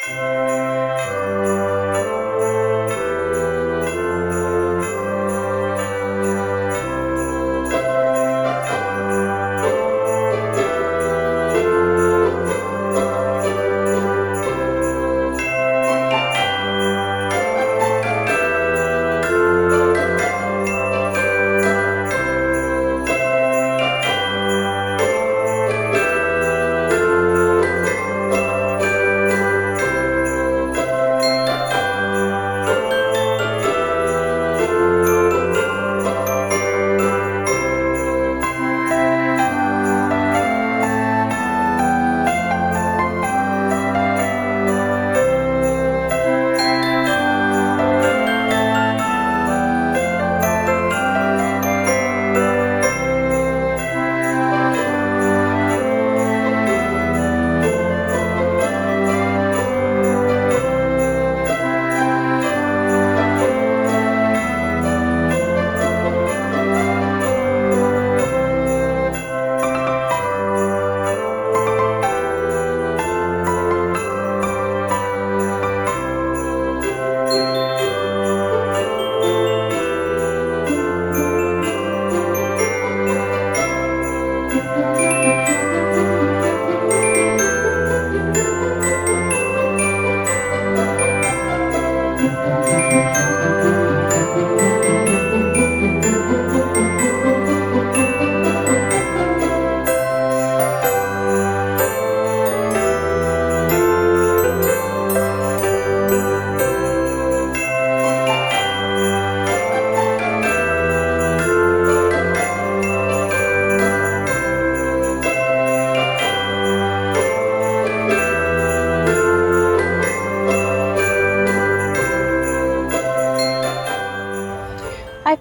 Hi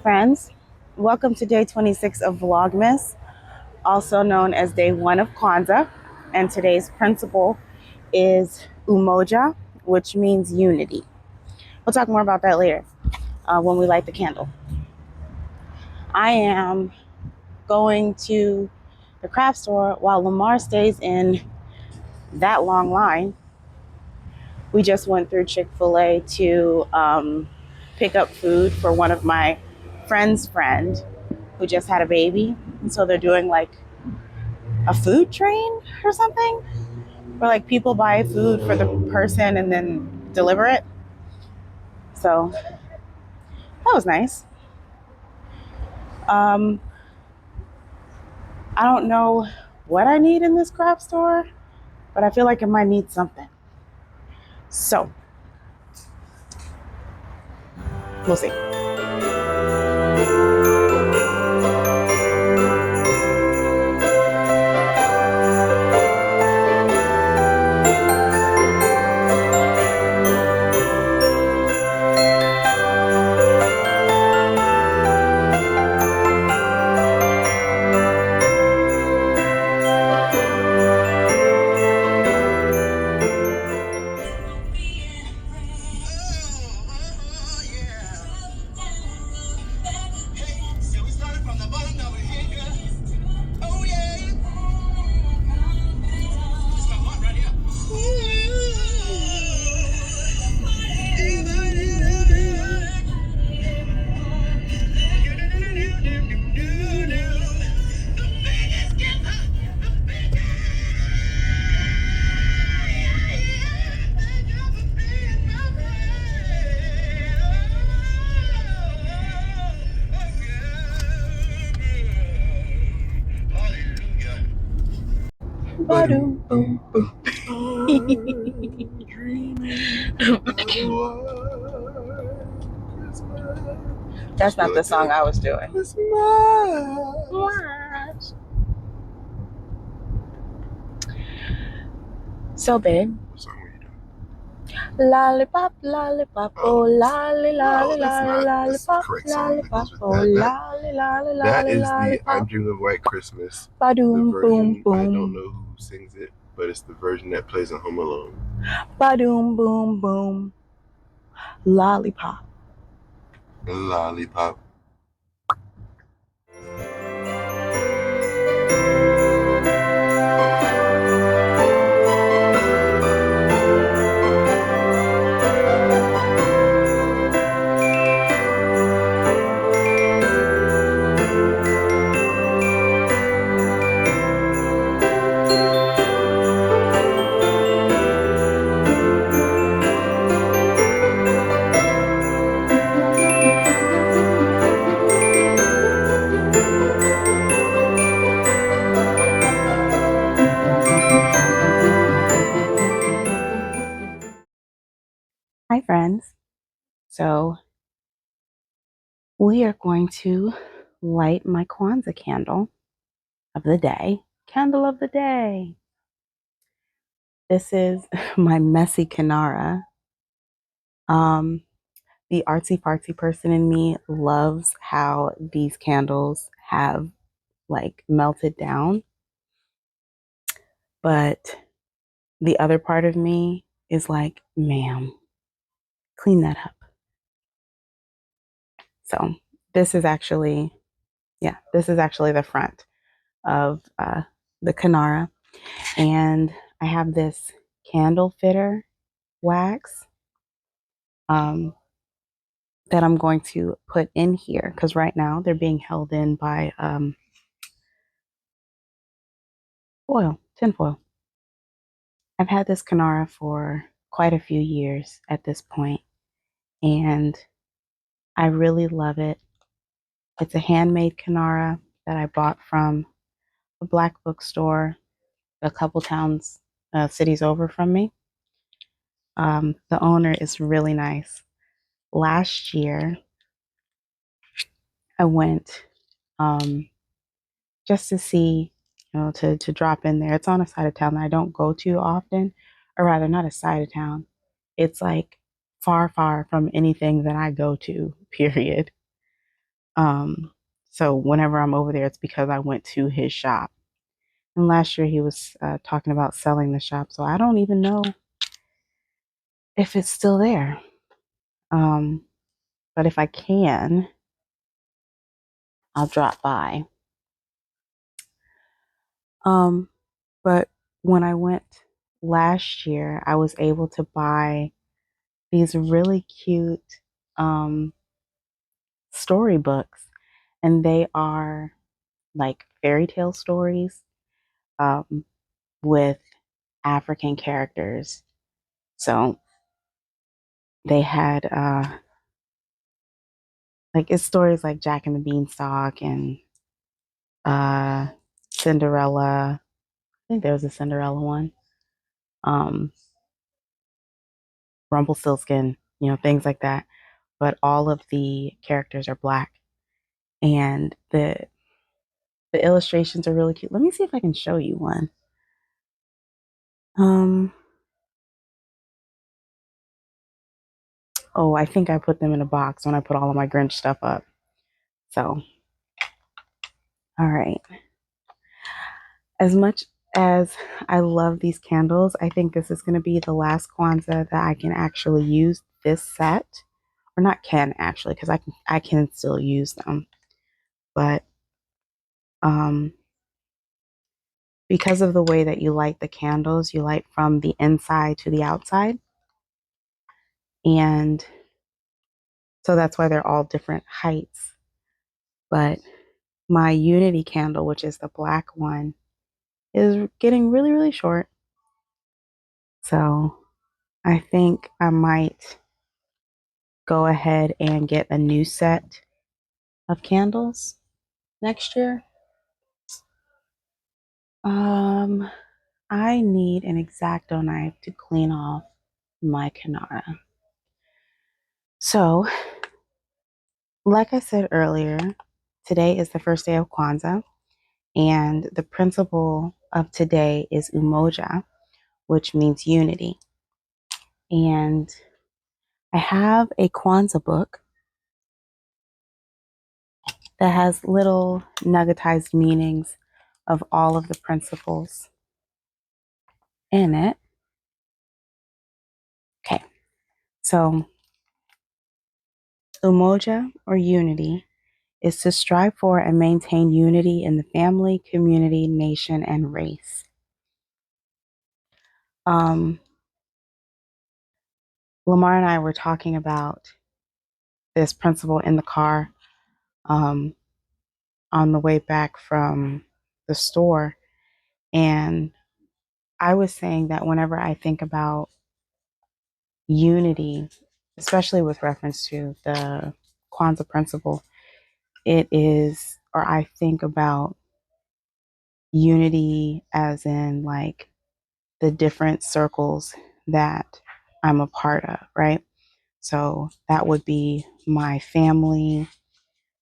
friends, welcome to day 26 of Vlogmas, also known as day 1 of Kwanzaa, and today's principle is Umoja, which means unity. We'll talk more about that later when we light the candle. I am going to the craft store while Lamar stays in that long line. We just went through Chick-fil-A to pick up food for one of my friend's friend who just had a baby. And so they're doing like a food train or something where like people buy food for the person and then deliver it. So that was nice. I don't know what I need in this craft store, but I feel like I might need something. So we'll see. Ba-doom, boom, boom. That's not the song I was doing. So, babe. What song were you doing? Lollipop, lollipop, oh, lolly, lolly, lolly, lollipop, lollipop, oh, lolly, lolly, lolly, That is the lollipop. I'm Dreaming of White Christmas. Ba-doom, The boom, version, I don't boom. know who sings it, but it's the version that plays in Home Alone. Ba-doom, boom, boom. Lollipop. Lollipop. Hi, friends. So, we are going to light my Kwanzaa candle of the day. Candle of the day. This is my messy Kinara. The artsy fartsy person in me loves how these candles have like melted down, but the other part of me is like, ma'am, clean that up. So, this is actually, this is actually the front of the Kinara. And I have this candle fitter wax um, that I'm going to put in here because right now they're being held in by tin foil. I've had this Kinara for quite a few years at this point, and I really love it. It's a handmade Kinara that I bought from a black bookstore a couple cities over from me. The owner is really nice. Last year, I went just to see, to drop in there. It's on a side of town that I don't go to often, or rather, not a side of town. It's like far, far from anything that I go to, period. Um, so whenever I'm over there, it's because I went to his shop. And last year he was talking about selling the shop, so I don't even know if it's still there. But if I can, I'll drop by. Um, but when I went last year, I was able to buy these really cute um, storybooks, and they are like fairy tale stories um, with African characters. So they had like it's stories like Jack and the Beanstalk and uh, Cinderella. I think there was a Cinderella one. Um, Rumpelstiltskin, things like that. But all of the characters are black, and the illustrations are really cute. Let me see if I can show you one. Um, oh, I think I put them in a box when I put all of my Grinch stuff up. So, all right. As much as I love these candles, I think this is going to be the last Kwanzaa that I can actually use this set. Or not can actually, because I can still use them. But um because of the way that you light the candles, you light from the inside to the outside. And so that's why they're all different heights. But my Unity candle, which is the black one, is getting really, really short. So I think I might go ahead and get a new set of candles next year. Um, I need an X-Acto knife to clean off my Kinara. So, like I said earlier, today is the first day of Kwanzaa, and the principle of today is Umoja, which means unity. And I have a Kwanzaa book that has little nuggetized meanings of all of the principles in it. Okay, so Umoja, or unity, is to strive for and maintain unity in the family, community, nation, and race. Lamar and I were talking about this principle in the car um, on the way back from the store. And I was saying that whenever I think about unity, especially with reference to the Kwanzaa principle, it is, or I think about unity as in like the different circles that I'm a part of, right? So that would be my family,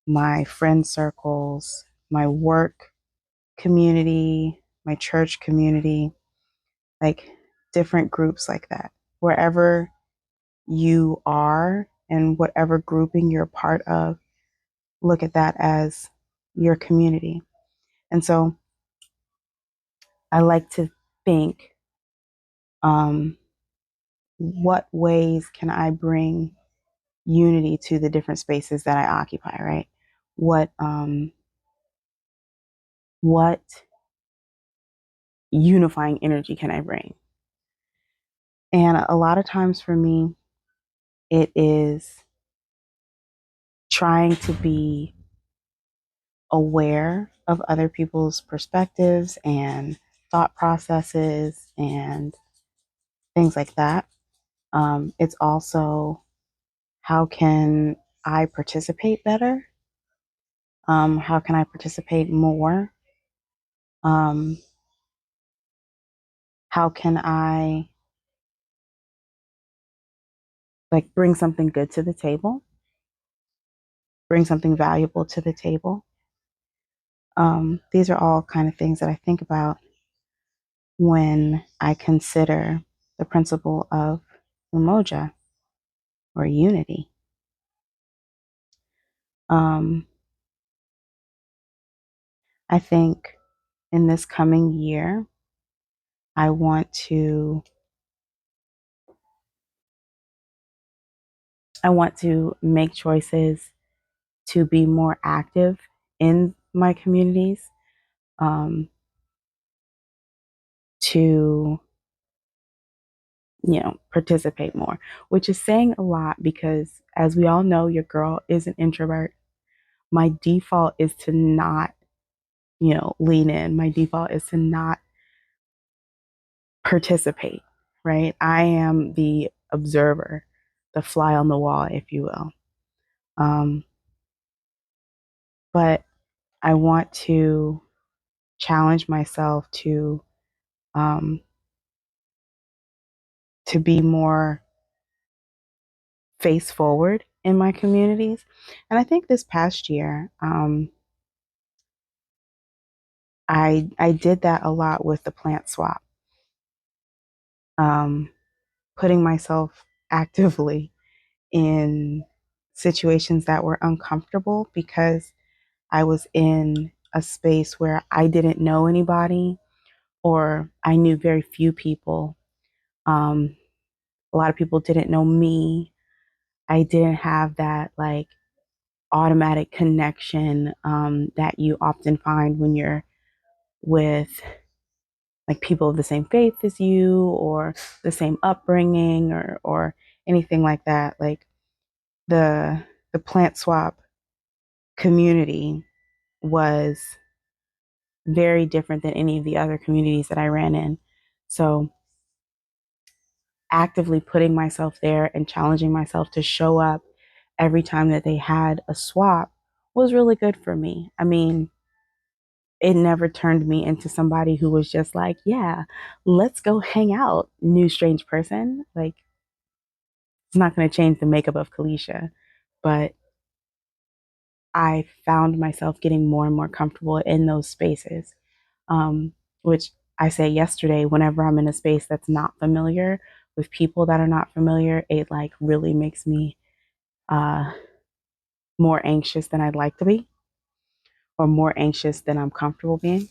my friend circles, my work community, my church community, like different groups like that. Wherever you are and whatever grouping you're part of, look at that as your community. And so I like to think, what ways can I bring unity to the different spaces that I occupy, right? What unifying energy can I bring? And a lot of times for me, it is trying to be aware of other people's perspectives and thought processes and things like that. It's also how can I participate better? How can I participate more? Um, how can I like bring something good to the table, bring something valuable to the table? These are all kind of things that I think about when I consider the principle of Umoja or unity. Um, I think in this coming year, I want to make choices to be more active in my communities, to participate more, which is saying a lot because as we all know, your girl is an introvert. My default is to not, lean in. My default is to not participate, right? I am the observer, the fly on the wall, if you will. Um, but I want to challenge myself um, to be more face forward in my communities. And I think this past year, I did that a lot with the plant swap, um, putting myself actively in situations that were uncomfortable because I was in a space where I didn't know anybody or I knew very few people. Um, a lot of people didn't know me. I didn't have that like automatic connection that you often find when you're with like people of the same faith as you or the same upbringing or anything like that. Like the plant swap community was very different than any of the other communities that I ran in. So actively putting myself there and challenging myself to show up every time that they had a swap was really good for me. I mean, it never turned me into somebody who was just like, yeah, let's go hang out, new strange person. Like, it's not going to change the makeup of Kalisha, but I found myself getting more and more comfortable in those spaces, which I say yesterday, whenever I'm in a space that's not familiar with people that are not familiar, it like really makes me uh, more anxious than I'd like to be, or more anxious than I'm comfortable being.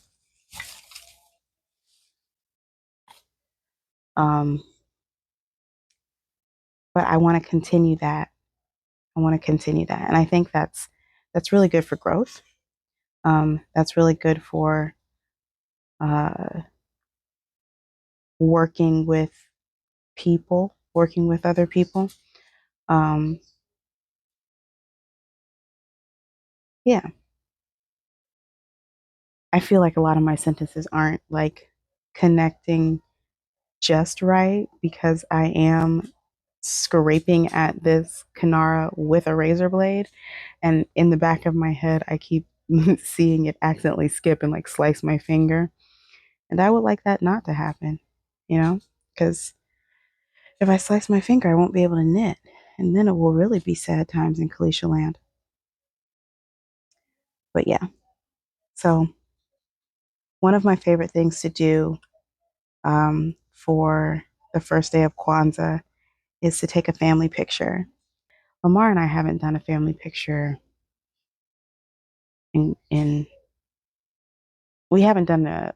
Um, but I want to continue that. I want to continue that, and I think that's really good for growth. That's really good for uh, working with people, working with other people. Um, yeah, I feel like a lot of my sentences aren't like connecting just right because I am scraping at this Kanara with a razor blade. And in the back of my head, I keep seeing it accidentally skip and like slice my finger. And I would like that not to happen, you know? Because if I slice my finger, I won't be able to knit. And then it will really be sad times in Kalisha land. But yeah, so one of my favorite things to do for the first day of Kwanzaa is to take a family picture. Lamar and I haven't done a family picture in we haven't done a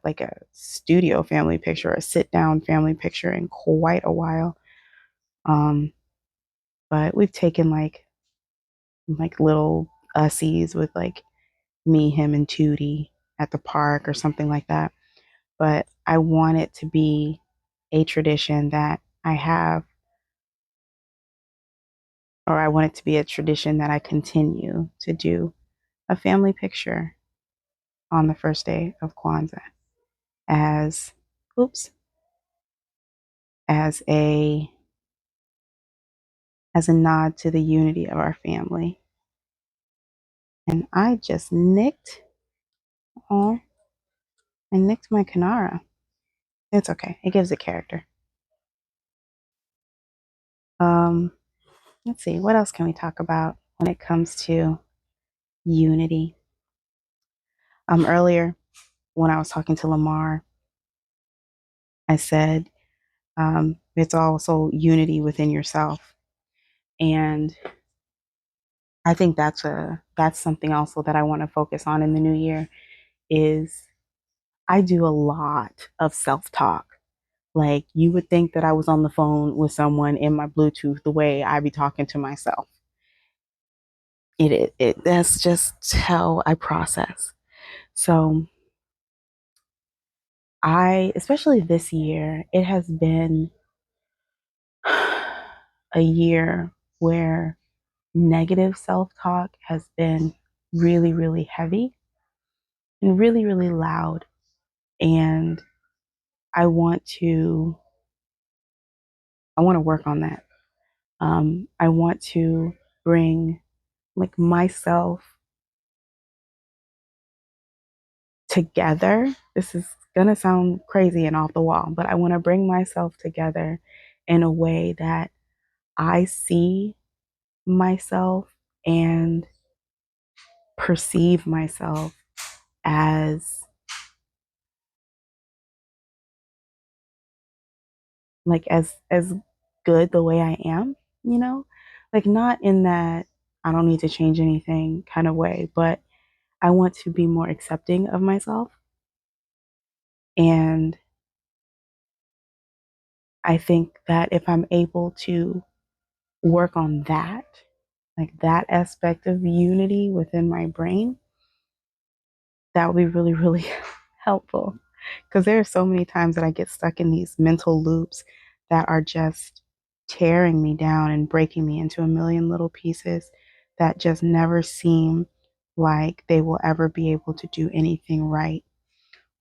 studio family picture, a sit down family picture in quite a while. But we've taken like little ussies with like me, him, and Tootie at the park or something like that. But I want it to be a tradition that I have, or I want it to be a tradition that I continue to do a family picture on the first day of Kwanzaa as, oops, as a as a nod to the unity of our family. And I just nicked, oh, I nicked my Kanara. It's okay. It gives it character. Um, let's see, what else can we talk about when it comes to unity? Earlier when I was talking to Lamar, I said it's also unity within yourself, and I think that's something also that I want to focus on in the new year. Is I do a lot of self talk. Like you would think that I was on the phone with someone in my Bluetooth the way I be talking to myself. It that's just how I process. So especially this year, it has been a year where negative self talk has been really, really heavy and really, really loud. And I want to, I want to work on that. I want to bring like myself together. This is going to sound crazy and off the wall, but I want to bring myself together in a way that I see myself and perceive myself as as good the way I am, you know? Like not in that I don't need to change anything kind of way, but I want to be more accepting of myself. And I think that if I'm able to work on that, like that aspect of unity within my brain, that would be really, really helpful. Because there are so many times that I get stuck in these mental loops that are just tearing me down and breaking me into a million little pieces that just never seem like they will ever be able to do anything right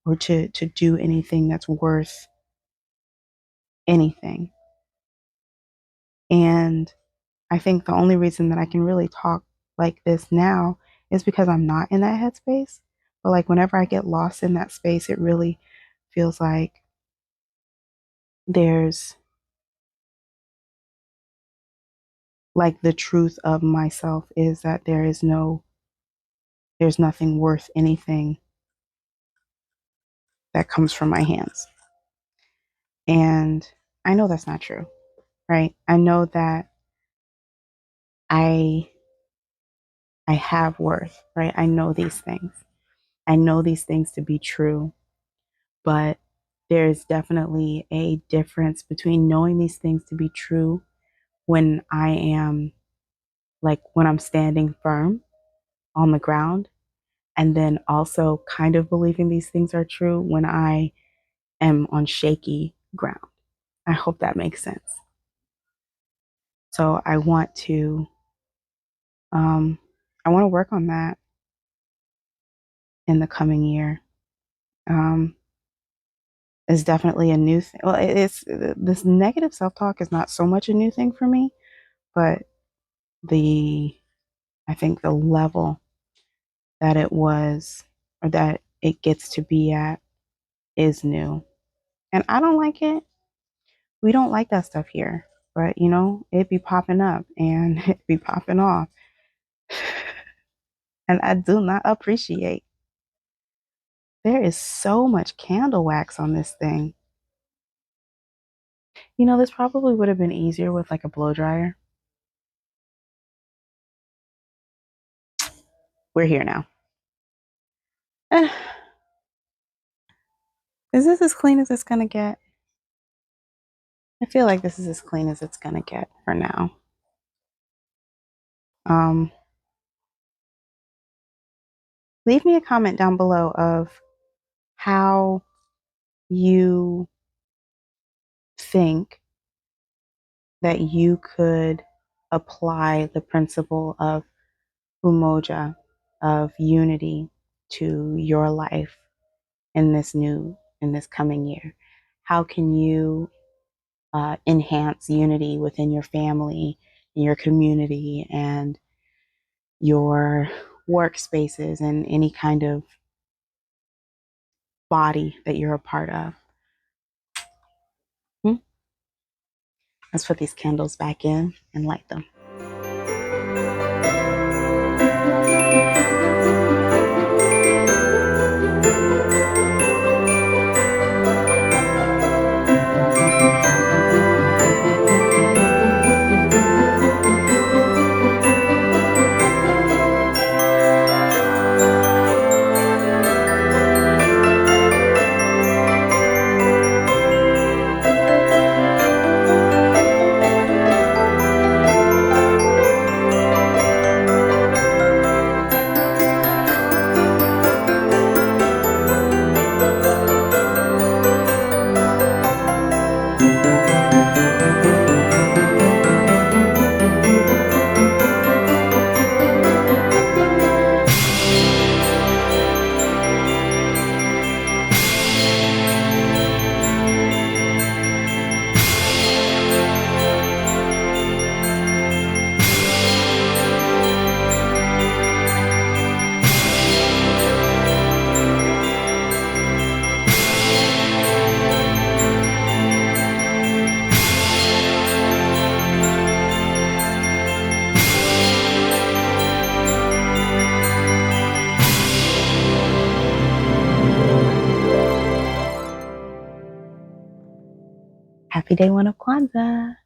or to do anything that's worth anything. And I think the only reason that I can really talk like this now is because I'm not in that headspace. But like whenever I get lost in that space, it really feels like there's like the truth of myself is that there's nothing worth anything that comes from my hands. And I know that's not true, right? I know that I I have worth, right? I know these things. I know these things to be true, but there's definitely a difference between knowing these things to be true when I am like when I'm standing firm on the ground, and then also kind of believing these things are true when I am on shaky ground. I hope that makes sense. So um, I want to work on that in the coming year. Um, it's definitely a new thing. Well, it's this negative self talk is not so much a new thing for me, but the I think the level that it was or that it gets to be at is new, and I don't like it. We don't like that stuff here. But you know, it'd be popping up and it'd be popping off. And I do not appreciate. There is so much candle wax on this thing. You know, this probably would have been easier with like a blow dryer. We're here now. Is this as clean as it's gonna get? I feel like this is as clean as it's gonna get for now. Leave me a comment down below of how you think that you could apply the principle of Umoja, of unity, to your life in this coming year. How can you enhance unity within your family, in your community, and your workspaces, and any kind of body that you're a part of? Let's put these candles back in and light them. Happy day one of Kwanzaa.